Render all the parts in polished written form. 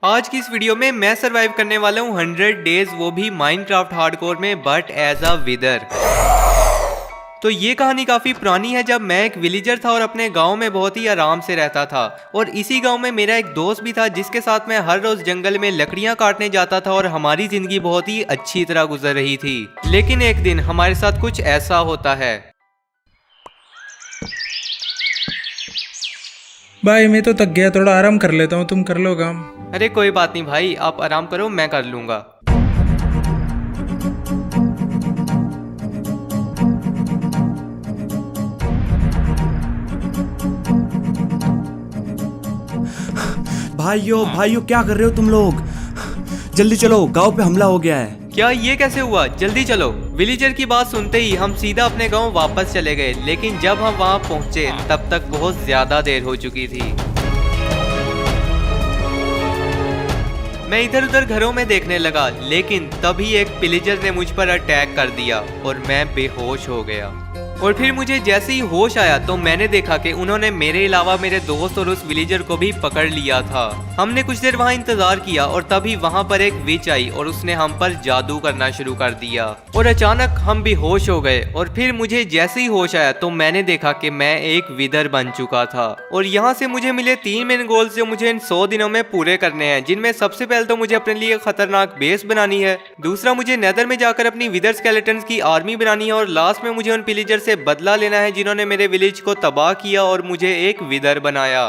आज की इस वीडियो में मैं सरवाइव करने वाला हूँ 100 डेज, वो भी माइनक्राफ्ट हार्डकोर में, बट एज अ विदर। तो ये कहानी काफ़ी पुरानी है, जब मैं एक विलेजर था और अपने गांव में बहुत ही आराम से रहता था। और इसी गांव में मेरा एक दोस्त भी था जिसके साथ मैं हर रोज़ जंगल में लकड़ियां काटने जाता था और हमारी ज़िंदगी बहुत ही अच्छी तरह गुजर रही थी। लेकिन एक दिन हमारे साथ कुछ ऐसा होता है। भाई मैं तो थक गया, थोड़ा आराम कर लेता हूँ, तुम कर लो काम। अरे कोई बात नहीं भाई, आप आराम करो, मैं कर लूँगा। भाइयों भाइयों क्या कर रहे हो तुम लोग? जल्दी चलो, गांव पे हमला हो गया है। क्या ये कैसे हुआ? जल्दी चलो। विलेजर की बात सुनते ही हम सीधा अपने गांव वापस चले गए, लेकिन जब हम वहां पहुंचे तब तक बहुत ज्यादा देर हो चुकी थी। मैं इधर उधर घरों में देखने लगा, लेकिन तभी एक विलेजर ने मुझ पर अटैक कर दिया और मैं बेहोश हो गया। और फिर मुझे जैसे ही होश आया तो मैंने देखा कि उन्होंने मेरे अलावा मेरे दोस्त और उस विलेजर को भी पकड़ लिया था। हमने कुछ देर वहां इंतजार किया और तभी वहां पर एक विच आई और उसने हम पर जादू करना शुरू कर दिया और अचानक हम बेहोश हो गए। और फिर मुझे जैसे ही होश आया तो मैंने देखा कि मैं एक विदर बन चुका था। और यहाँ से मुझे मिले 3 मेन गोल्स जो मुझे इन 100 दिनों में पूरे करने हैं, जिनमें सबसे पहले तो मुझे अपने लिए खतरनाक बेस बनानी है, दूसरा मुझे नेदर में जाकर अपनी विदर स्केलेटन्स की आर्मी बनानी है, और लास्ट में मुझे उन विलेजर से बदला लेना है जिन्होंने मेरे विलेज को तबाह किया और मुझे एक विदर बनाया।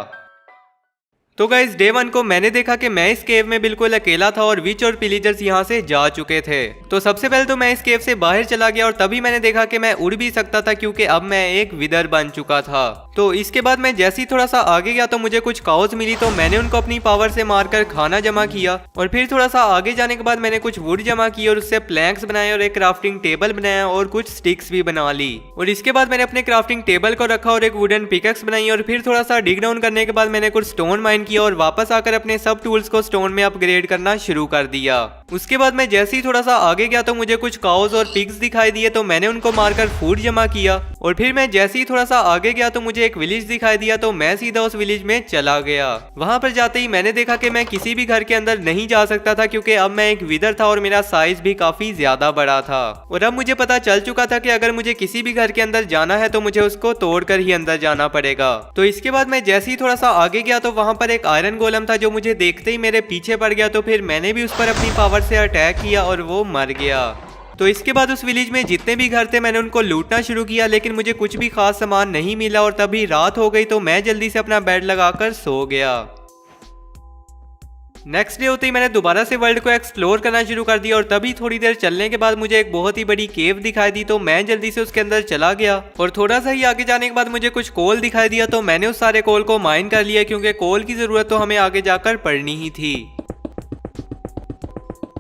तो गाइस, डे 1 को मैंने देखा कि मैं इस केव में बिल्कुल अकेला था और विच और विलेजर्स यहाँ से जा चुके थे। तो सबसे पहले तो मैं इस केव से बाहर चला गया और तभी मैंने देखा कि मैं उड़ भी सकता था, क्योंकि अब मैं एक विदर बन चुका था। तो इसके बाद मैं जैसे ही थोड़ा सा आगे गया तो मुझे कुछ काउज मिली, तो मैंने उनको अपनी पावर से मारकर खाना जमा किया। और फिर थोड़ा सा आगे जाने के बाद मैंने कुछ वुड जमा की और उससे प्लैंक्स बनाए और एक क्राफ्टिंग टेबल बनाया और कुछ स्टिक्स भी बना ली। और इसके बाद मैंने अपने क्राफ्टिंग टेबल को रखा और एक वुडन पिकैक्स बनाई। और फिर थोड़ा सा डिग डाउन करने के बाद मैंने कुछ स्टोन माइन किया और वापस आकर अपने सब टूल्स को स्टोन में अपग्रेड करना शुरू कर दिया। उसके बाद मैं जैसे ही थोड़ा सा आगे गया तो मुझे कुछ काउज और पिग्स दिखाई दिए, तो मैंने उनको मारकर फूड जमा किया। और फिर मैं जैसे ही थोड़ा सा आगे गया तो मुझे एक विलेज दिखाई दिया, तो मैं सीधा उस विलेज में चला गया। वहां पर जाते ही मैंने देखा कि मैं किसी भी घर के अंदर नहीं जा सकता था, क्योंकि अब मैं एक विदर था और मेरा साइज भी काफी ज्यादा बड़ा था। और अब मुझे पता चल चुका था कि अगर मुझे किसी भी घर के अंदर जाना है तो मुझे उसको तोड़कर ही अंदर जाना पड़ेगा। तो इसके बाद मैं जैसे ही थोड़ा सा आगे गया तो वहां पर एक आयरन गोलम था जो मुझे देखते ही मेरे पीछे पड़ गया। तो फिर मैंने भी उस पर अपनी पावर से अटैक किया और वो मर गया। तो इसके बाद उस विलेज में जितने भी घर थे मैंने उनको लूटना शुरू किया, लेकिन मुझे कुछ भी खास सामान नहीं मिला। और तभी रात हो गई तो मैं जल्दी से अपना बेड लगाकर सो गया। नेक्स्ट डे होते ही मैंने दोबारा से वर्ल्ड को एक्सप्लोर करना शुरू कर दिया। और तभी थोड़ी देर चलने के बाद मुझे एक बहुत ही बड़ी केव दिखाई दी, तो मैं जल्दी से उसके अंदर चला गया। और थोड़ा सा ही आगे जाने के बाद मुझे कुछ कोल दिखाई दिया, तो मैंने उस सारे कोल को माइन कर लिया, क्योंकि कोल की जरूरत तो हमें आगे जाकर पड़नी ही थी।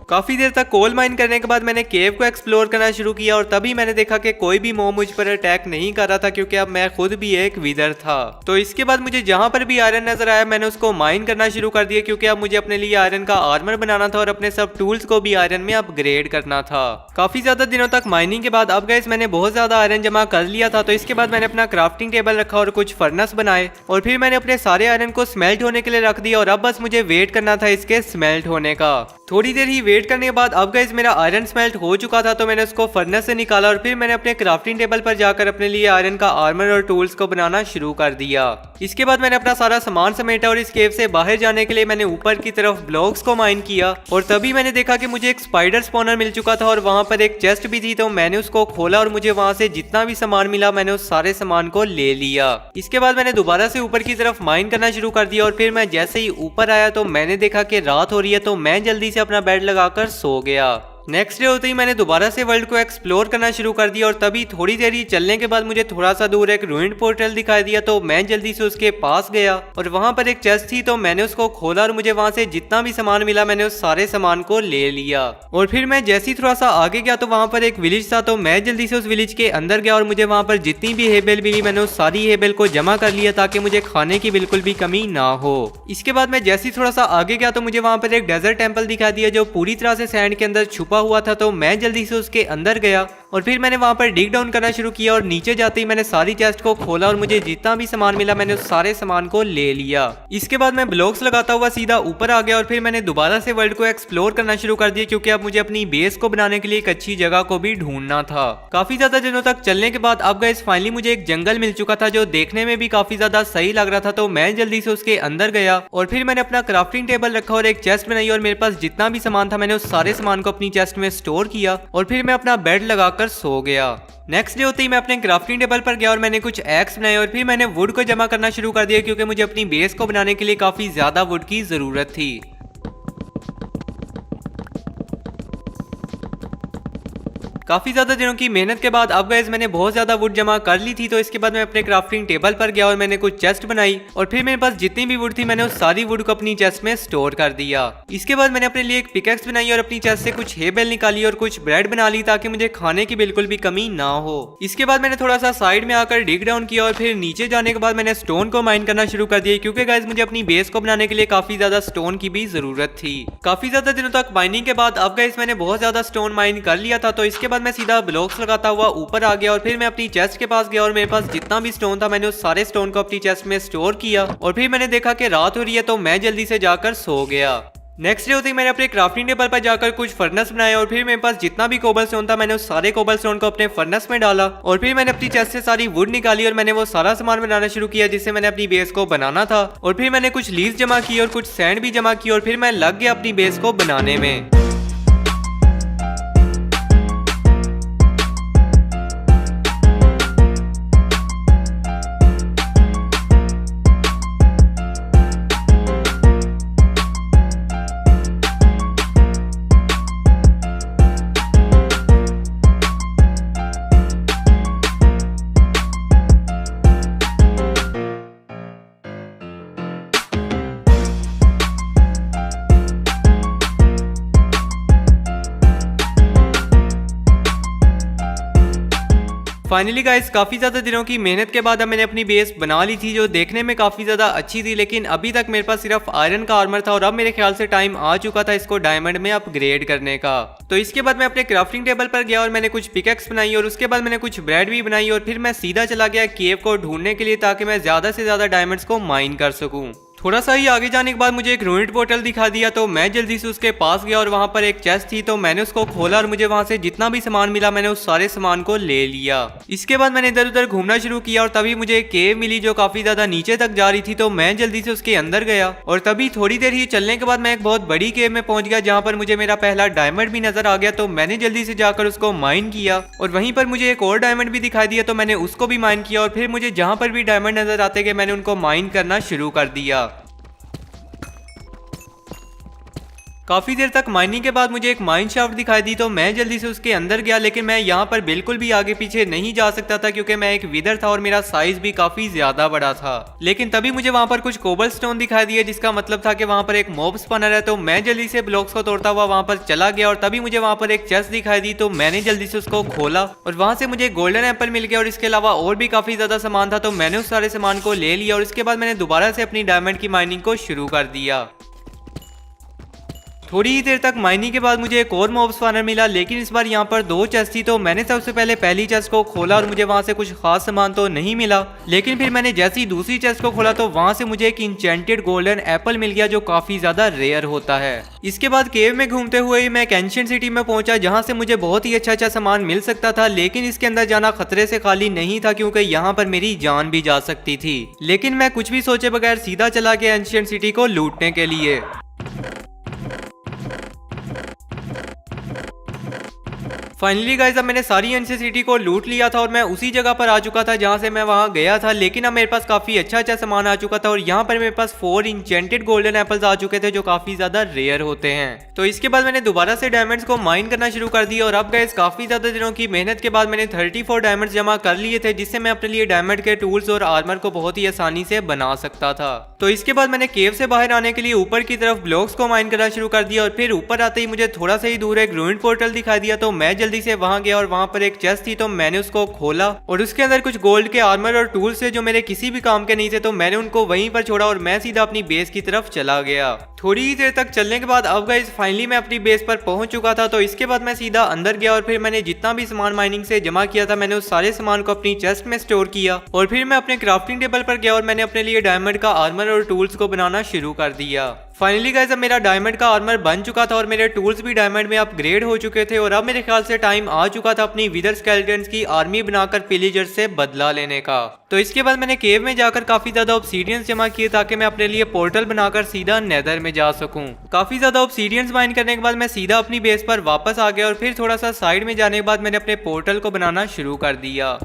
काफी देर तक कोल माइन करने के बाद मैंने केव को एक्सप्लोर करना शुरू किया। और तभी मैंने देखा कि कोई भी मॉब मुझ पर अटैक नहीं कर रहा था, क्योंकि अब मैं खुद भी एक विदर था। तो इसके बाद मुझे जहां पर भी आयरन नजर आया मैंने उसको माइन करना शुरू कर दिया, क्योंकि अब मुझे अपने लिए आयरन का आर्मर बनाना था और अपने सब टूल्स को भी आयरन में अपग्रेड करना था। काफी ज्यादा दिनों तक माइनिंग के बाद अब गाइस मैंने बहुत ज्यादा आयरन जमा कर लिया था। तो इसके बाद मैंने अपना क्राफ्टिंग टेबल रखा और कुछ फर्नेस बनाए, और फिर मैंने अपने सारे आयरन को स्मेल्ट होने के लिए रख दिया। और अब बस मुझे वेट करना था इसके स्मेल्ट होने का। थोड़ी देर ही वेट करने के बाद अब गाइस मेरा आयरन स्मेल्ट हो चुका था, तो मैंने उसको फर्नेस से निकाला और फिर मैंने अपने क्राफ्टिंग टेबल पर जाकर अपने लिए आयरन का आर्मर और टूल्स को बनाना शुरू कर दिया। इसके बाद मैंने अपना सारा सामान समेटा और इस केव से बाहर जाने के लिए मैंने ऊपर की तरफ ब्लॉक्स को माइन किया। और तभी मैंने देखा कि मुझे एक स्पाइडर स्पॉनर मिल चुका था और वहां पर एक चेस्ट भी थी, तो मैंने उसको खोला और मुझे वहां से जितना भी सामान मिला मैंने उस सारे सामान को ले लिया। इसके बाद मैंने दोबारा से ऊपर की तरफ माइन करना शुरू कर दिया। और फिर मैं जैसे ही ऊपर आया तो मैंने देखा कि रात हो रही है, तो मैं जल्दी से अपना बेड लगाकर सो गया। नेक्स्ट डे होते ही मैंने दोबारा से वर्ल्ड को एक्सप्लोर करना शुरू कर दिया। और तभी थोड़ी देर ही चलने के बाद मुझे थोड़ा सा दूर एक रूइंड पोर्टल दिखाई दिया, तो मैं जल्दी से उसके पास गया और वहां पर एक चेस्ट थी, तो मैंने उसको खोला और मुझे वहां से जितना भी सामान मिला मैंने उस सारे सामान को ले लिया। और फिर मैं जैसे ही थोड़ा सा आगे गया तो वहां पर एक विलेज था, तो मैं जल्दी से उस विलेज के अंदर गया और मुझे वहां पर जितनी भी हेबेल मिली मैंने उस सारी हेबेल को जमा कर लिया, ताकि मुझे खाने की बिल्कुल भी कमी ना हो। इसके बाद मैं जैसे ही थोड़ा सा आगे गया तो मुझे वहां पर एक डेजर्ट टेंपल दिखाई दिया जो पूरी तरह से सैंड के अंदर छुपा हुआ था, तो मैं जल्दी से उसके अंदर गया और फिर मैंने वहाँ पर डिग डाउन करना शुरू किया और नीचे जाते ही मैंने सारी चेस्ट को खोला और मुझे जितना भी सामान मिला मैंने उस सारे सामान को ले लिया। इसके बाद मैं ब्लॉक्स लगाता हुआ सीधा ऊपर आ गया और फिर मैंने दोबारा से वर्ल्ड को एक्सप्लोर करना शुरू कर दिया, क्योंकि अब मुझे अपनी बेस को बनाने के लिए एक अच्छी जगह को भी ढूंढना था। काफी ज्यादा दिनों तक चलने के बाद अब गाइस फाइनली मुझे एक जंगल मिल चुका था जो देखने में भी काफी ज्यादा सही लग रहा था। तो मैं जल्दी से उसके अंदर गया और फिर मैंने अपना क्राफ्टिंग टेबल रखा और एक चेस्ट बनाई और मेरे पास जितना भी सामान था मैंने उस सारे सामान को अपनी चेस्ट में स्टोर किया और फिर मैं अपना बेड लगाकर सो गया। नेक्स्ट डे होते ही मैं अपने क्राफ्टिंग टेबल पर गया और मैंने कुछ एक्स बनाए और फिर मैंने वुड को जमा करना शुरू कर दिया, क्योंकि मुझे अपनी बेस को बनाने के लिए काफी ज्यादा वुड की जरूरत थी। काफी ज्यादा दिनों की मेहनत के बाद अब गाइस मैंने बहुत ज्यादा वुड जमा कर ली थी। तो इसके बाद मैं अपने क्राफ्टिंग टेबल पर गया और मैंने कुछ चेस्ट बनाई और फिर मेरे पास जितनी भी वुड थी मैंने उस सारी वुड को अपनी चेस्ट में स्टोर कर दिया। इसके बाद मैंने अपने लिए एक पिकेक्स बनाई और अपनी चेस्ट से कुछ हे बेल निकाली और कुछ ब्रेड बना ली ताकि मुझे खाने की बिल्कुल भी कमी ना हो। इसके बाद मैंने थोड़ा सा साइड में आकर डिग डाउन किया और फिर नीचे जाने के बाद मैंने स्टोन को माइन करना शुरू कर दिया, क्योंकि गाइस मुझे अपनी बेस को बनाने के लिए काफी ज्यादा स्टोन की भी जरूरत थी। काफी ज्यादा दिनों तक माइनिंग के बाद अब गाइस मैंने बहुत ज्यादा स्टोन माइन कर लिया था। तो इसके बाद मैं सीधा ब्लॉक्स लगाता हुआ ऊपर आ गया और फिर मैं अपनी चेस्ट के पास गया और मेरे पास जितना भी स्टोन था मैंने उस सारे स्टोन को अपनी चेस्ट में स्टोर किया और फिर मैंने देखा कि रात हो रही है तो मैं जल्दी से जाकर सो गया। नेक्स्ट डे होते ही मैंने अपने क्राफ्टिंग टेबल पर जाकर कुछ फर्नेस बनाए और फिर मेरे पास जितना भी कोबल स्टोन था मैंने उस सारे कोबल स्टोन को अपने फर्नेस में डाला और फिर मैंने अपनी चेस्ट से सारी वुड निकाली और मैंने वो सारा सामान बनाना शुरू किया जिससे मैंने अपनी बेस को बनाना था। और फिर मैंने कुछ लीव्स जमा की और कुछ सैंड भी जमा की और फिर मैं लग गया अपनी बेस को बनाने में। फाइनली गाइस काफी ज्यादा दिनों की मेहनत के बाद अब मैंने अपनी बेस बना ली थी जो देखने में काफी ज्यादा अच्छी थी, लेकिन अभी तक मेरे पास सिर्फ आयरन का आर्मर था और अब मेरे ख्याल से टाइम आ चुका था इसको डायमंड में अपग्रेड करने का। तो इसके बाद मैं अपने क्राफ्टिंग टेबल पर गया और मैंने कुछ पिकेक्स बनाई और उसके बाद मैंने कुछ ब्रेड भी बनाई और फिर मैं सीधा चला गया केव को ढूंढने के लिए ताकि मैं ज्यादा से ज्यादा डायमंड्स को माइन कर सकूं। थोड़ा सा ही आगे जाने के बाद मुझे एक रूइंड पोर्टल दिखा दिया तो मैं जल्दी से उसके पास गया और वहां पर एक चेस्ट थी तो मैंने उसको खोला और मुझे वहां से जितना भी सामान मिला मैंने उस सारे सामान को ले लिया। इसके बाद मैंने इधर उधर घूमना शुरू किया और तभी मुझे एक केव मिली जो काफी ज्यादा नीचे तक जा रही थी तो मैं जल्दी से उसके अंदर गया और तभी थोड़ी देर ही चलने के बाद मैं एक बहुत बड़ी केव में पहुंच गया जहाँ पर मुझे मेरा पहला डायमंड भी नजर आ गया। तो मैंने जल्दी से जाकर उसको माइन किया और वहीं पर मुझे एक और डायमंड भी दिखाई दिया तो मैंने उसको भी माइन किया और फिर मुझे जहाँ पर भी डायमंड नजर आते गए मैंने उनको माइन करना शुरू कर दिया। काफी देर तक माइनिंग के बाद मुझे एक माइन शाफ्ट दिखाई दी तो मैं जल्दी से उसके अंदर गया, लेकिन मैं यहाँ पर बिल्कुल भी आगे पीछे नहीं जा सकता था क्योंकि मैं एक विदर था और मेरा साइज भी काफी ज्यादा बड़ा था। लेकिन तभी मुझे वहाँ पर कुछ कोबल स्टोन दिखाई दिए जिसका मतलब था कि वहाँ पर एक मॉब स्पॉनर है। तो मैं जल्दी से ब्लॉक्स को तोड़ता हुआ वहाँ पर चला गया और तभी मुझे वहाँ पर एक चेस्ट दिखाई दी तो मैंने जल्दी से उसको खोला और वहाँ से मुझे गोल्डन एप्पल मिल गया और इसके अलावा और भी काफी ज्यादा सामान था तो मैंने उस सारे सामान को ले लिया और इसके बाद मैंने दोबारा से अपनी डायमंड की माइनिंग को शुरू कर दिया। थोड़ी ही देर तक माइनिंग के बाद मुझे एक और मॉब स्पॉनर मिला, लेकिन इस बार यहाँ पर 2 चेस्ट थी तो मैंने सबसे पहले पहली चेस्ट को खोला और मुझे वहाँ से कुछ खास सामान तो नहीं मिला। लेकिन फिर मैंने जैसे ही दूसरी चेस्ट को खोला तो वहाँ से मुझे एक इंचेंटेड गोल्डन एप्पल मिल गया जो काफी ज्यादा रेयर होता है। इसके बाद केव में घूमते हुए मैं एक एंशिएंट सिटी में पहुंचा जहाँ से मुझे बहुत ही अच्छा सामान मिल सकता था, लेकिन इसके अंदर जाना खतरे से खाली नहीं था क्योंकि यहाँ पर मेरी जान भी जा सकती थी। लेकिन मैं कुछ भी सोचे बगैर सीधा चला गया एंशिएंट सिटी को लूटने के लिए। फाइनली गाइस अब मैंने सारी एंशिएंट सिटी को लूट लिया था और मैं उसी जगह पर आ चुका था जहां से मैं वहां गया था, लेकिन अब मेरे पास काफी अच्छा सामान आ चुका था और यहाँ पर मेरे पास 4 इंचेंटेड गोल्डन एप्पल्स आ चुके थे जो काफी ज्यादा रेयर होते हैं। तो इसके बाद मैंने दोबारा से डायमंड्स को माइन करना शुरू कर दिया और अब गाइस काफी ज्यादा दिनों की मेहनत के बाद मैंने 34 डायमंड्स जमा कर लिए थे जिससे मैं अपने लिए डायमंड के टूल्स और आर्मर को बहुत ही आसानी से बना सकता था। तो इसके बाद मैंने केव से बाहर आने के लिए ऊपर की तरफ ब्लॉक्स को माइन करना शुरू कर दिया और फिर ऊपर आते ही मुझे थोड़ा सा ही दूर एक रूइंड पोर्टल दिखाई दिया तो मैं जल्दी से वहां गया और वहां पर एक चेस्ट थी तो मैंने उसको खोला और उसके अंदर कुछ गोल्ड के आर्मर और टूल्स थे जो मेरे किसी भी काम के नहीं थे, तो मैंने उनको वहीं पर छोड़ा और मैं सीधा अपनी बेस की तरफ चला गया। थोड़ी ही देर तक चलने के बाद अब गाइस फाइनली मैं अपनी बेस पर पहुंच चुका था। तो इसके बाद मैं सीधा अंदर गया और फिर मैंने जितना भी सामान माइनिंग से जमा किया था मैंने उस सारे सामान को अपनी चेस्ट में स्टोर किया और फिर मैं अपने क्राफ्टिंग टेबल पर गया और मैंने अपने लिए डायमंड का आर्मर और टूल्स को बनाना शुरू कर दिया। फाइनली गाइस अब मेरा डायमंड का आर्मर बन चुका था और मेरे टूल्स भी डायमंड में अपग्रेड हो चुके थे और अब मेरे ख्याल से टाइम आ चुका था अपनी विदर स्केलेटन्स की आर्मी बनाकर पिलेजर से बदला लेने का। तो इसके बाद मैंने केव में जाकर काफी ज्यादा ऑब्सीडियंस जमा किए ताकि मैं अपने लिए पोर्टल बनाकर सीधा नेदर में जा सकूं। काफी ज्यादा ऑब्सीडियंस माइन करने के बाद मैं सीधा अपनी बेस पर वापस आ गया और फिर थोड़ा सा साइड में जाने के बाद मैंने अपने पोर्टल को बनाना शुरू कर दिया।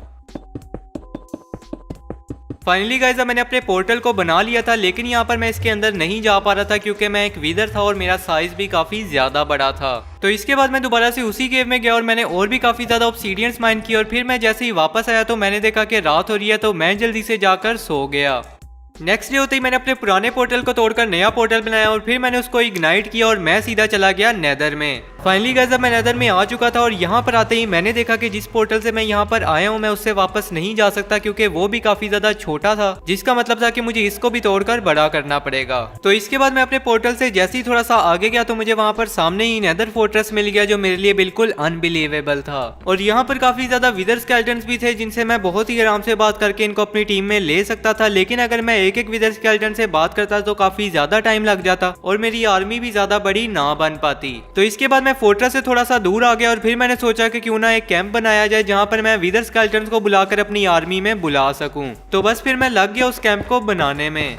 फाइनली गाइस मैंने अपने पोर्टल को बना लिया था, लेकिन यहाँ पर मैं इसके अंदर नहीं जा पा रहा था क्योंकि मैं एक विदर था और मेरा साइज भी काफी ज्यादा बड़ा था। तो इसके बाद मैं दोबारा से उसी केव में गया और मैंने और भी काफी ज्यादा ऑब्सीडियंस माइन किए और फिर मैं जैसे ही वापस आया तो मैंने देखा कि रात हो रही है, तो मैं जल्दी से जाकर सो गया। नेक्स्ट डे होते ही मैंने अपने पुराने पोर्टल को तोड़कर नया पोर्टल बनाया और फिर मैंने उसको इग्नाइट किया और मैं सीधा चला गया नेदर में। फाइनली गाइस अब मैं नेदर में आ चुका था और यहाँ पर आते ही मैंने देखा कि जिस पोर्टल से मैं यहाँ पर आया हूँ मैं उससे वापस नहीं जा सकता क्योंकि वो भी काफी ज्यादा छोटा था, जिसका मतलब था कि मुझे इसको भी तोड़कर बड़ा करना पड़ेगा। तो इसके बाद मैं अपने पोर्टल से जैसे ही थोड़ा सा आगे गया तो मुझे वहाँ पर सामने ही नेदर फोर्ट्रेस मिल गया जो मेरे लिए बिल्कुल अनबिलीवेबल था। और यहाँ पर काफी ज्यादा विदर स्केलेटन्स भी थे जिनसे मैं बहुत ही आराम से बात करके इनको अपनी टीम में ले सकता था, लेकिन अगर मैं एक एक विदर स्केलेटन से बात करता तो काफी ज्यादा टाइम लग जाता और मेरी आर्मी भी ज्यादा बड़ी ना बन पाती। तो इसके बाद मैं फोर्ट्रेस से थोड़ा सा दूर आ गया और फिर मैंने सोचा कि क्यों ना एक कैंप बनाया जाए जहां पर मैं विदर स्केलेटन्स को बुलाकर अपनी आर्मी में बुला सकूं। तो बस फिर मैं लग गया उस कैंप को बनाने में।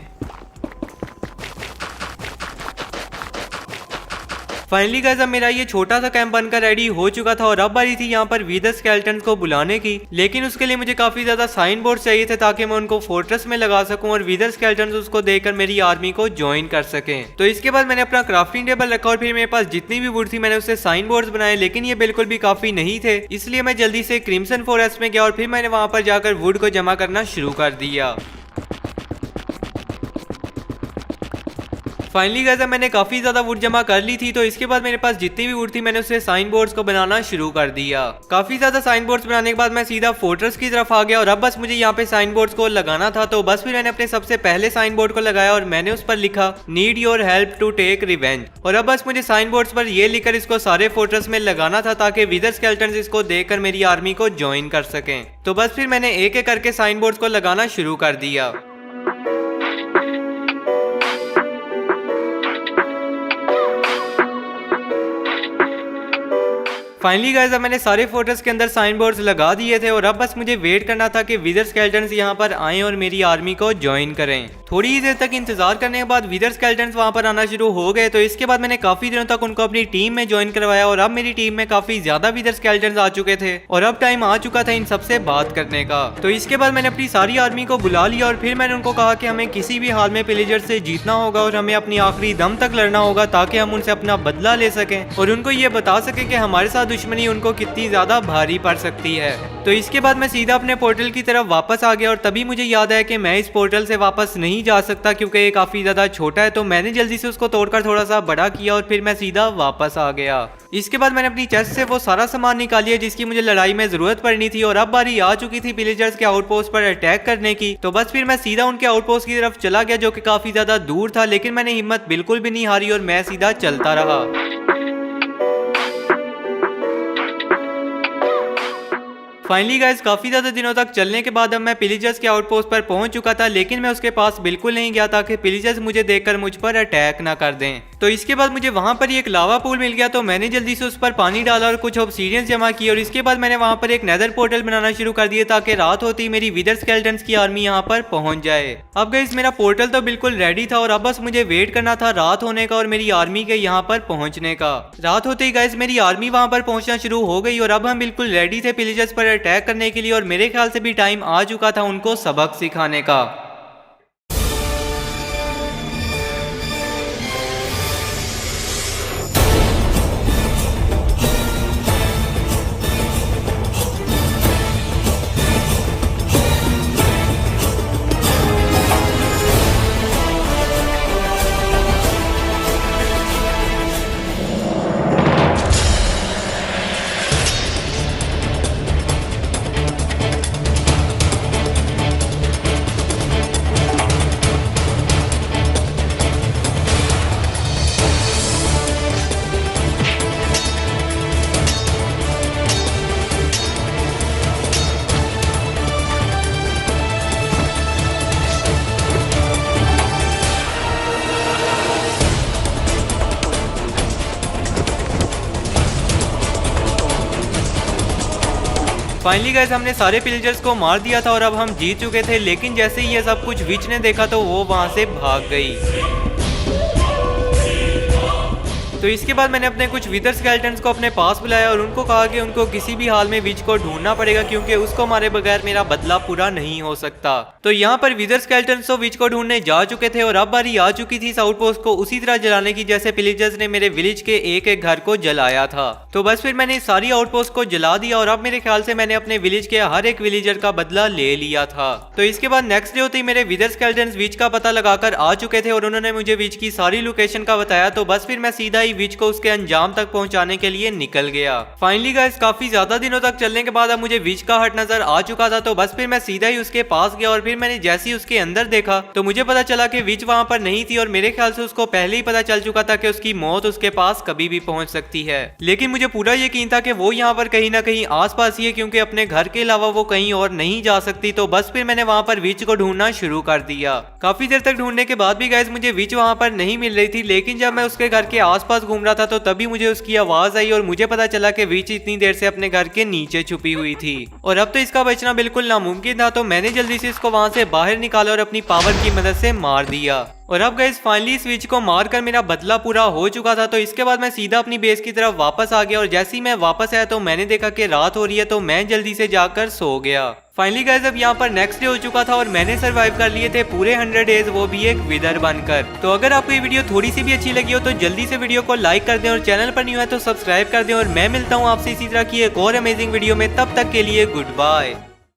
फाइनली गाइस अब मेरा ये छोटा सा कैंप बनकर रेडी हो चुका था और अब बारी थी यहाँ पर विदर स्केलेटन्स को बुलाने की, लेकिन उसके लिए मुझे काफी ज्यादा साइन बोर्ड चाहिए थे ताकि मैं उनको फोर्ट्रेस में लगा सकूं और विदर स्केलेटन्स उसको देखकर मेरी आर्मी को ज्वाइन कर सकें। तो इसके बाद मैंने अपना क्राफ्टिंग टेबल रखा और फिर मेरे पास जितनी भी वुड थी मैंने उससे साइन बोर्ड्स बनाए, लेकिन ये बिल्कुल भी काफी नहीं थे, इसलिए मैं जल्दी से क्रिम्सन फॉरेस्ट में गया और फिर मैंने वहां पर जाकर वुड को जमा करना शुरू कर दिया। फाइनली गाइस मैंने काफी ज्यादा वुड जमा कर ली थी, तो इसके बाद मेरे पास जितनी भी वुड थी मैंने उससे साइन बोर्ड्स को बनाना शुरू कर दिया। काफी ज्यादा साइन बोर्ड्स बनाने के बाद मैं सीधा फोर्ट्रेस की तरफ आ गया और अब बस मुझे यहाँ पे साइन बोर्ड्स को लगाना था। तो बस फिर मैंने अपने सबसे पहले साइन बोर्ड को लगाया और मैंने उस पर लिखा need your help to take revenge. और अब बस मुझे साइन बोर्ड्स पर ये लिखकर इसको सारे फोर्ट्रेस में लगाना था ताकि विदर स्केलेटन्स इसको देखकर मेरी आर्मी को ज्वाइन कर सकें। तो बस फिर मैंने एक एक करके साइन बोर्ड्स को लगाना शुरू कर दिया। फाइनली गाइस अब मैंने सारे फोर्ट्रेस के अंदर साइन बोर्ड्स लगा दिए थे और अब बस मुझे वेट करना था कि विदर स्केलेटन्स यहाँ पर आएं और मेरी आर्मी को ज्वाइन करें। थोड़ी ही देर तक इंतजार करने के बाद विदर स्केलेटन्स वहां पर आना शुरू हो गए। तो इसके बाद मैंने काफी दिनों तक उनको अपनी टीम में ज्वाइन करवाया और अब मेरी टीम में काफी ज्यादा विदर स्केलेटन्स आ चुके थे और अब टाइम आ चुका था इन सबसे बात करने का। तो इसके बाद मैंने अपनी सारी आर्मी को बुला लिया और फिर मैंने उनको कहा कि हमें किसी भी हाल में पिलेजर से जीतना होगा और हमें अपनी आखिरी दम तक लड़ना होगा ताकि हम उनसे अपना बदला ले सकें और उनको ये बता सके कि हमारे साथ दुश्मनी उनको कितनी ज्यादा भारी पड़ सकती है। तो इसके बाद मैं सीधा अपने पोर्टल की तरफ वापस आ गया और तभी मुझे याद आया कि मैं इस पोर्टल से वापस नहीं जा सकता क्योंकि ये काफी ज्यादा छोटा है। तो मैंने जल्दी से उसको तोड़कर थोड़ा सा बड़ा किया और फिर मैं सीधा वापस आ गया। इसके बाद मैंने अपनी चेस्ट से वो सारा सामान निकालिया जिसकी मुझे लड़ाई में जरूरत पड़नी थी और अब बारी आ चुकी थी पिलेजर्स के आउटपोस्ट पर अटैक करने की। तो बस फिर मैं सीधा उनके आउटपोस्ट की तरफ चला गया जो कि काफी ज्यादा दूर था, लेकिन मैंने हिम्मत बिल्कुल भी नहीं हारी और मैं सीधा चलता रहा। फाइनली गाइस काफी ज्यादा दिनों तक चलने के बाद अब मैं पिलेजर्स के आउटपोस्ट पर पहुंच चुका था, लेकिन मैं उसके पास बिल्कुल नहीं गया ताकि पिलेजर्स मुझे देखकर मुझ पर अटैक ना कर दें। तो इसके बाद मुझे वहां पर एक लावा पूल मिल गया, तो मैंने जल्दी से उस पर पानी डाला और कुछ ऑब्सीडियंस जमा की और इसके बाद मैंने वहां पर एक नेदर पोर्टल बनाना शुरू कर दिया ताकि रात होती ही मेरी विदर स्केलेटन्स की आर्मी यहाँ पर पहुंच जाए। अब गाइस मेरा पोर्टल तो बिल्कुल रेडी था और अब बस मुझे वेट करना था रात होने का और मेरी आर्मी के यहाँ पर पहुंचने का। रात होते ही गाइस मेरी आर्मी वहां पर पहुंचना शुरू हो गई और अब हम बिल्कुल रेडी थे पिलेजर्स पर अटैक करने के लिए और मेरे ख्याल से भी टाइम आ चुका था उनको सबक सिखाने का। फाइनली गाइस हमने सारे पिलजर्स को मार दिया था और अब हम जीत चुके थे, लेकिन जैसे ही ये सब कुछ विच ने देखा तो वो वहां से भाग गई। तो इसके बाद मैंने अपने कुछ विदर स्केलेटन्स को अपने पास बुलाया और उनको कहा कि उनको किसी भी हाल में विच को ढूंढना पड़ेगा, क्योंकि उसको मारे बगैर मेरा बदला पूरा नहीं हो सकता। तो यहाँ पर विदर स्केलेटन्स तो विच को ढूंढने जा चुके थे और अब बारी आ चुकी थी इस आउटपोस्ट को उसी तरह जलाने की जैसे पिलिजर्स ने मेरे विलेज के एक एक घर को जलाया था। तो बस फिर मैंने सारी आउटपोस्ट को जला दिया और अब मेरे ख्याल से मैंने अपने विलेज के हर एक विलेजर का बदला ले लिया था। तो इसके बाद नेक्स्ट डे होते ही मेरे विदर स्केलेटन्स विच का पता लगाकर आ चुके थे और उन्होंने मुझे विच की सारी लोकेशन का बताया। तो बस फिर मैं सीधा ही विच को उसके अंजाम तक पहुंचाने के लिए निकल गया। फाइनली गाइस काफी ज्यादा दिनों तक चलने के बाद अब मुझे विच का हट नजर आ चुका था। तो बस फिर मैं सीधा ही उसके पास गया और फिर मैंने जैसे ही उसके अंदर देखा तो मुझे पता चला कि विच वहां पर नहीं थी और मेरे ख्याल से उसको पहले ही पता चल चुका था कि उसकी मौत उसके पास कभी भी पहुंच सकती है। लेकिन मुझे पूरा यकीन था कि वो यहाँ पर कहीं ना कहीं आसपास ही है, क्योंकि अपने घर के अलावा वो कहीं और नहीं जा सकती। तो बस फिर मैंने वहां पर विच को ढूंढना शुरू कर दिया। काफी देर तक ढूंढने के बाद भी गाइस मुझे विच वहां पर नहीं मिल रही थी, लेकिन जब मैं उसके घर के आसपास घूम रहा था तो तभी मुझे उसकी आवाज आई और मुझे पता चला कि विच इतनी देर से अपने घर के नीचे छुपी हुई थी और अब तो इसका बचना बिल्कुल नामुमकिन था। तो मैंने जल्दी से इसको वहां से बाहर निकाला और अपनी पावर की मदद से मार दिया। और अब गाइस फाइनली इस विच को मारकर मेरा बदला पूरा हो चुका था। तो इसके बाद मैं सीधा अपनी बेस की तरफ वापस आ गया और जैसे ही मैं वापस आया तो मैंने देखा कि रात हो रही है, तो मैं जल्दी से जाकर सो गया। फाइनली गाइस अब यहाँ पर नेक्स्ट डे हो चुका था और मैंने सरवाइव कर लिए थे पूरे 100 डेज, वो भी एक विदर बनकर। तो अगर आपको ये वीडियो थोड़ी सी भी अच्छी लगी हो तो जल्दी से वीडियो को लाइक कर दें और चैनल पर न्यू है तो सब्सक्राइब कर दें और मैं मिलता हूँ आपसे इसी तरह की एक और अमेजिंग वीडियो में। तब तक के लिए गुड बाय।